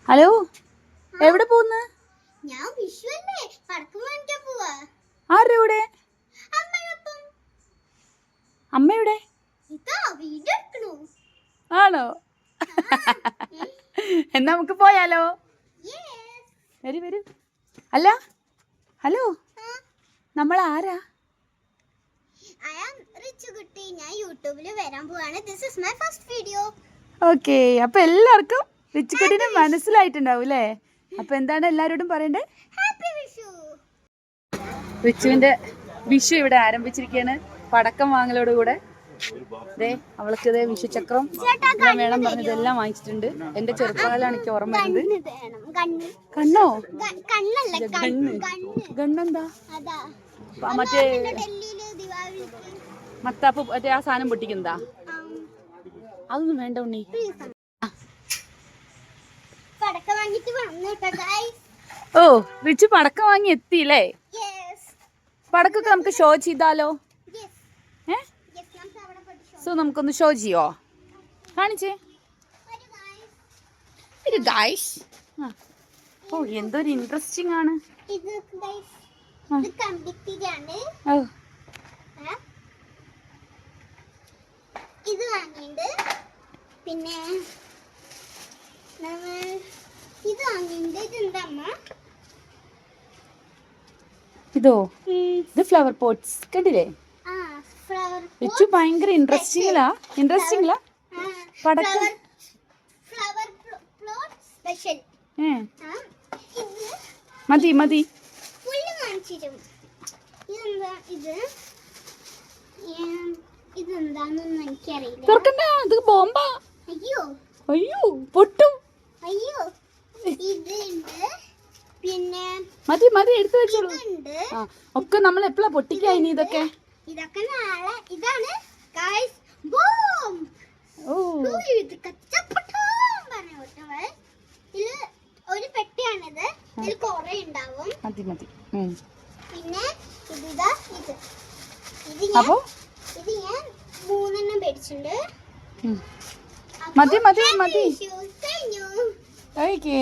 Hello, എവിടെ പോന്ന്? ആരുടെ കൂടെ? അമ്മയുടെ ആണോ? എന്നാ നമുക്ക് പോയാലോ? വരൂ വരൂ. അല്ല, ഹലോ, നമ്മൾ ആരാ? ഓക്കെ, അപ്പൊ എല്ലാവർക്കും റിച്ചുകുട്ടിനെ മനസ്സിലായിട്ടുണ്ടാവും അല്ലേ? അപ്പൊ എന്താണ് എല്ലാരോടും പറയണ്ടേ? റിച്ചുവിന്റെ വിഷു ഇവിടെ ആരംഭിച്ചിരിക്കുകയാണ്. പടക്കം വാങ്ങലോട് കൂടെ അവൾക്ക് ഇതേ വിഷുചക്രം എല്ലാം വേണം പറഞ്ഞതെല്ലാം വാങ്ങിച്ചിട്ടുണ്ട്. എന്റെ ചെറുപ്പകാലാണ് എനിക്ക് ഓർമ്മ വരുന്നത്. കണ്ണോ? ഗണ്ണ്. ഗണ്ണെന്താ? മറ്റേ മത്താപ്പ് മറ്റേ ആ സാധനം പൊട്ടിക്കുന്നതാ? അതൊന്നും വേണ്ട ഉണ്ണി. ഓ, റിച്ചു പടക്കം വാങ്ങി എത്തിയില്ലേ? പടക്കൊക്കെ നമുക്ക് ഷോ ചെയ്താലോ? സോ നമുക്കൊന്ന് ഷോ ചെയ്യോ? കാണിച്ചേ. ഇത് ഗൈസ്. ഓ, എന്തൊരു ഇൻട്രസ്റ്റിംഗ് ആണ്. ഇത് വാങ്ങിണ്ട്. പിന്നെ ഇത് വാങ്ങിണ്ട്. ഇതെന്താ അമ്മ? ഇതോ? ഇത് ഫ്ലവർ പോട്ട്സ് കണ്ടില്ലേ? റിച്ചു ഭയങ്കര ഇൻട്രസ്റ്റിംഗിലാ പടക്കം. മതി മതി. ഇതെന്താന്നൊന്നും എനിക്കറിയില്ല. തുറക്കണ്ട, ഇത് ബോംബാ. അയ്യോ അയ്യോ, പൊട്ടും. അയ്യോ, ഇതുണ്ട്. പിന്നെ മതി മതി, എടുത്തു വെച്ചോളൂ. ഒക്കെ നമ്മൾ എപ്പോഴാ പൊട്ടിക്കാ ഇനി ഇതൊക്കെ? ഇതൊക്കെ നാളെ. ഇതാണ് ഗൈസ് ബൂം. ഓ, ഇത് കച്ചപ്പട്ടം പറഞ്ഞോട്ടെ. ഇത് ഒരു പെട്ടിയാണിത്. ഇതിൽ കുറെ ഉണ്ടാവും. മതി മതി. പിന്നെ ഇതാ ഇത്. അപ്പോ ഇത് ഞാൻ 3 പേടിച്ചിട്ടുണ്ട്. മതി മതി മതി. കഴിഞ്ഞു. ഓക്കേ.